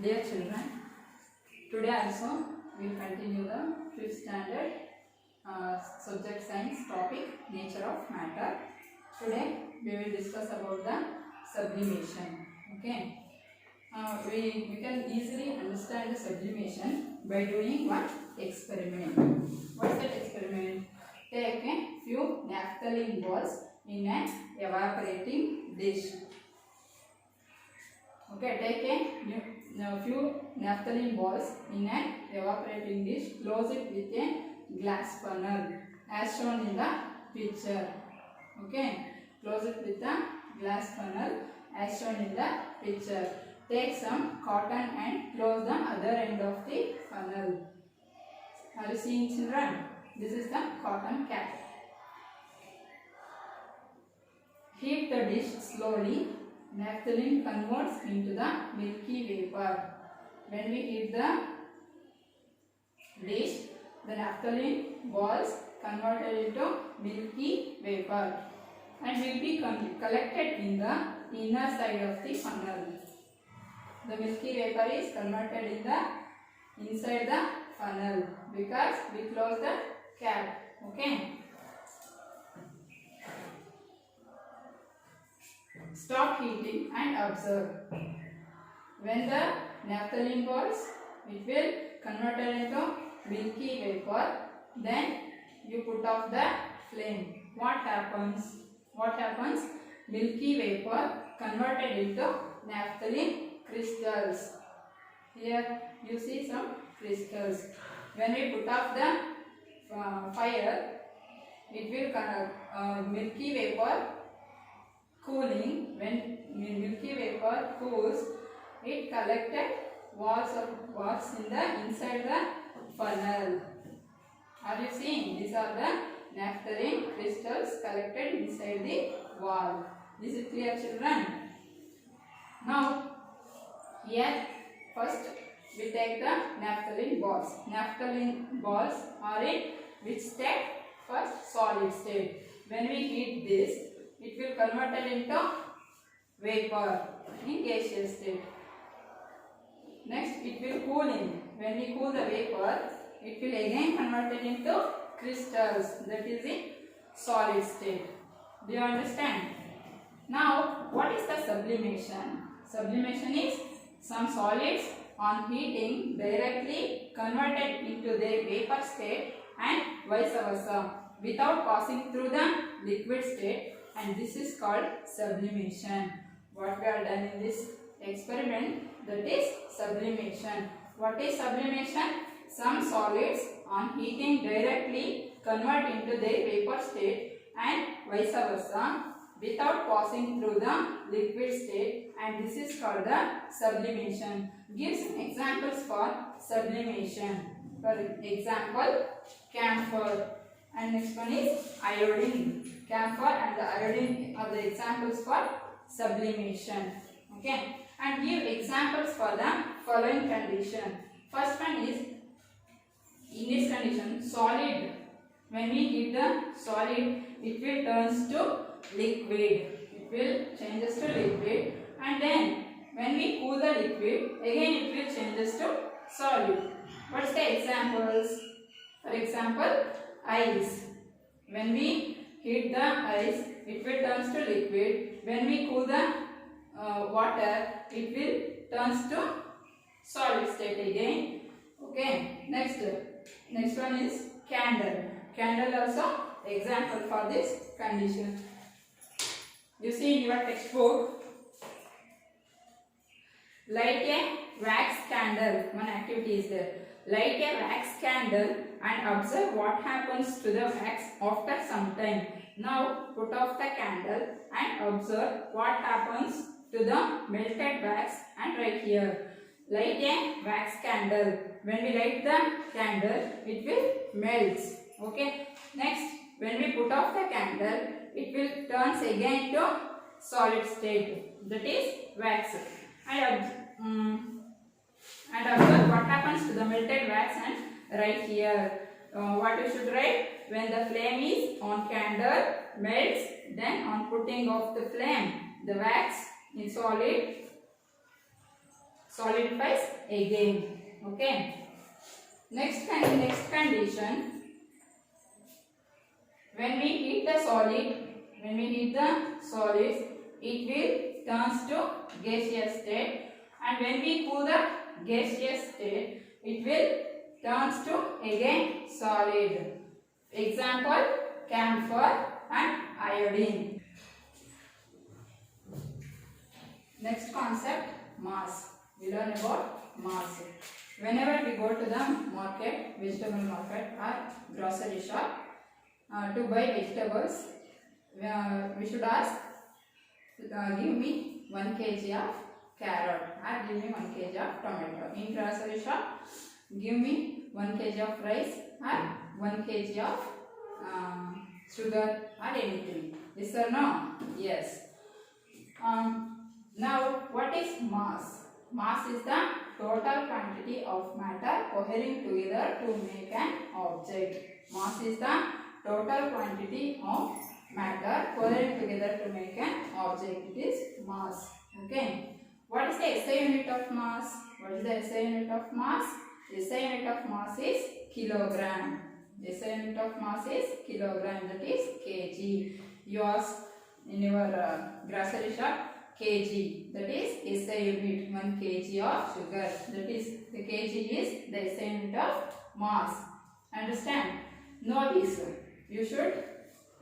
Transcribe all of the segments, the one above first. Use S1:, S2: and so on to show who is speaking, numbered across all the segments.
S1: Dear children, today also we will continue the 5th standard subject science topic nature of matter. Today we will discuss about the sublimation. Okay, we can easily understand the sublimation by doing one experiment. What's that experiment? Take a few naphthalene balls in an evaporating dish. Okay, take a few naphthalene balls in an evaporating dish, close it with a glass funnel as shown in the picture. Okay, close it with a glass funnel as shown in the picture. Take some cotton and close the other end of the funnel. Are you seeing, children? This is the cotton cap. Heat the dish slowly. Naphthalene converts into the milky vapor. When we heat the dish, the naphthalene balls converted into milky vapor and will be collected in the inner side of the funnel. The milky vapor is converted in the inside the funnel because we close the cap. Okay. Stop heating and observe. When the naphthalene balls, it will convert into milky vapor. Then you put off the flame. What happens? What happens? Milky vapor converted into naphthalene crystals. Here you see some crystals. When we put off the fire, it will milky vapor cooling. When milky vapor cools, it collected walls in the inside the funnel. Are you seeing? These are the naphthalene crystals collected inside the wall. This is clear, children? Now, here first we take the naphthalene balls. Naphthalene balls are in which state? First, solid state. When we heat this, it will convert it into vapor in gaseous state. Next, it will cool in. When we cool the vapor, it will again convert it into crystals. That is in solid state. Do you understand? Now, what is the sublimation? Sublimation is some solids on heating directly converted into their vapor state and vice versa without passing through the liquid state, and this is called sublimation. What we have done in this experiment, that is sublimation. What is sublimation? Some solids on heating directly convert into their vapor state and vice versa without passing through the liquid state, and this is called the sublimation. Give some examples for sublimation. For example, camphor, and next one is iodine. Camphor and the iodine are the examples for sublimation. Okay, and give examples for the following condition. First one is, in this condition, solid. When we heat the solid, it will turns to liquid. It will changes to liquid, and then when we cool the liquid, again it will changes to solid. What's the examples? For example, ice. When we heat the ice, it will turns to liquid. When we cool the water, it will turns to solid state again. Okay. Next one is candle. Candle also example for this condition. You see in your textbook, light a wax candle. One activity is there. Light a wax candle and observe what happens to the wax after some time. Now put off the candle and observe what happens to the melted wax, and right here. Light a wax candle. When we light the candle, it will melt. Okay. Next, when we put off the candle, it will turns again to solid state. That is wax. And observe what happens to the melted wax, and right here. What you should write? When the flame is on candle, melts, then on putting off the flame, the wax in solid solidifies again. Okay. Next condition, when we heat the solids, it will turns to gaseous state, and when we cool the gaseous state, it will turns to again solid. Example, camphor and iodine. Next concept, mass. We learn about mass. Whenever we go to the market, vegetable market or grocery shop, to buy vegetables, we should ask, give me 1 kg of carrot or give me 1 kg of tomato. In grocery shop, give me 1 kg of rice or 1 kg of sugar or anything. Yes or no? Yes. Now, what is mass? Mass is the total quantity of matter cohering together to make an object. Mass is the total quantity of matter cohering together to make an object. It is mass. Okay. What is the SI unit of mass? What is the SI unit of mass? SI unit of mass is kilogram. SI unit of mass is kilogram, that is kg. You ask in your grocery shop, kg, that is SI unit, 1 kg of sugar, that is the kg is the SI unit of mass. Understand? Know this. You should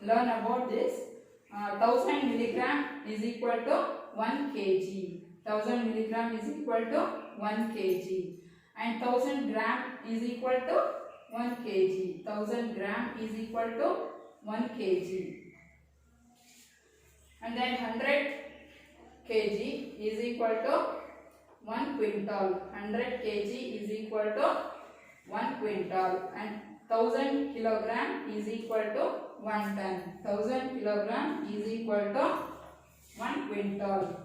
S1: learn about this. 1000 milligram is equal to 1 kg. 1000 milligram is equal to 1 kg. And 1000 gram is equal to 1 kg. 1000 gram is equal to 1 kg. And then 100 kg is equal to 1 quintal. 100 kg is equal to 1 quintal. And 1000 kilogram is equal to 1 ton. 1000 kilogram is equal to 1 quintal.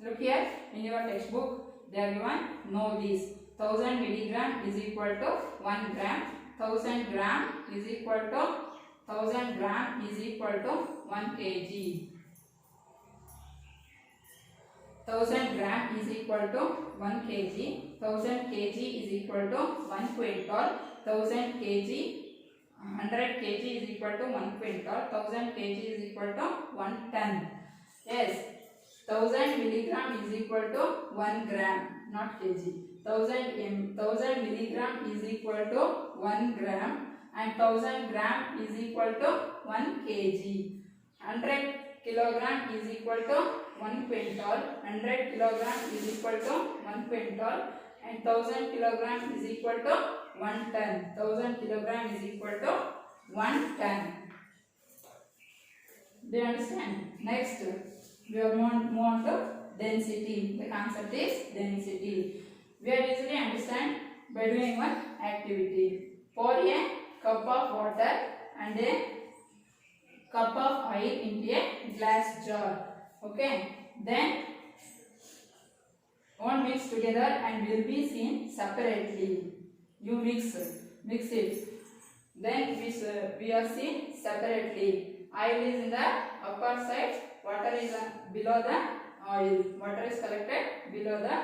S1: Look here in your textbook, they are given, know this. 1000 milligram is equal to 1 gram. 1000 gram is equal to 1000 gram is equal to 1 kg. 1000 gram is equal to 1 kg. 1000 kg is equal to 1 quintal. 1000 kg, 100 kg is equal to 1 quintal. 1000 kg is equal to 1 ton. Yes, 1000 milligram is equal to 1 gram, not kg. 1000 milligram is equal to 1 gram, and 1000 gram is equal to 1 kg. 100 kilogram is equal to 1 quintal. 100 kilogram is equal to 1 quintal, and 1000 kilogram is equal to 1 ton. 1000 kilogram is equal to 1 ton. Do you understand? Next, we are move on to density. The concept is density. We are easily understand by doing one activity. Pour a cup of water and a cup of oil into a glass jar. Okay. Then one mix together and will be seen separately. You mix it. Then we are seen separately. Oil is in the upper side. Water is below the oil. Water is collected below the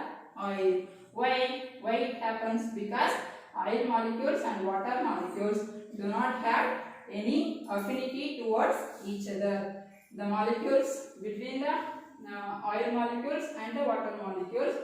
S1: oil. Why it happens? Because oil molecules and water molecules do not have any affinity towards each other. The molecules between the oil molecules and the water molecules,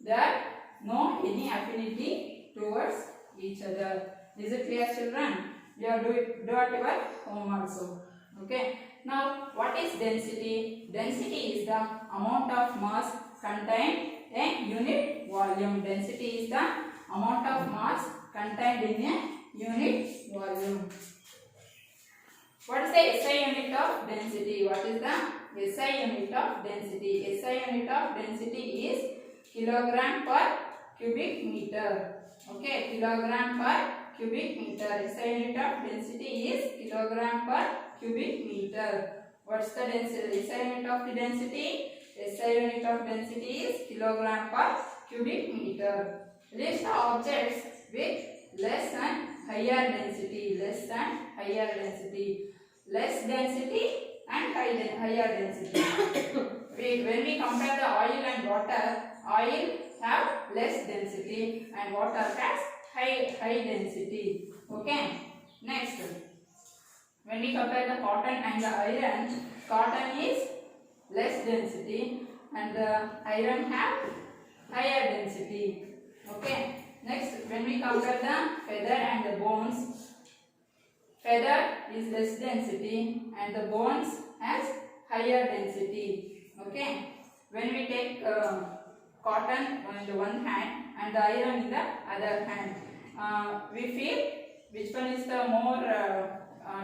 S1: there no any affinity towards each other. Is it clear, children? You are do at your home also. Okay. Now, what is density? Density is the amount of mass contained in unit volume. Density is the amount of mass contained in a unit volume. What is the SI unit of density? What is the SI unit of density? SI unit of density is kilogram per cubic meter. Okay, kilogram per cubic meter. SI unit of density is kilogram per cubic meter. What's the density? SI unit of the density? SI unit of density is kilogram per cubic meter. List the objects with less and higher density. Less and higher density. Less density and higher density. When we compare the oil and water, oil has less density and water has high density. Okay. Next, when we compare the cotton and the iron, cotton is less density and the iron have higher density. Okay. Next, when we compare the feather and the bones, feather is less density and the bones has higher density. Okay. When we take cotton in the one hand and the iron in the other hand, we feel which one is the more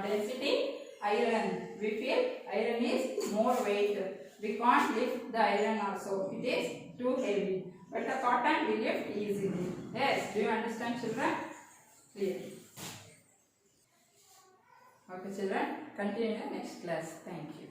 S1: density? Iron. We feel iron is more weight. We can't lift the iron also. It is too heavy. But the cotton we lift easily. Yes. Do you understand, children? Clear. Okay, children. Continue in the next class. Thank you.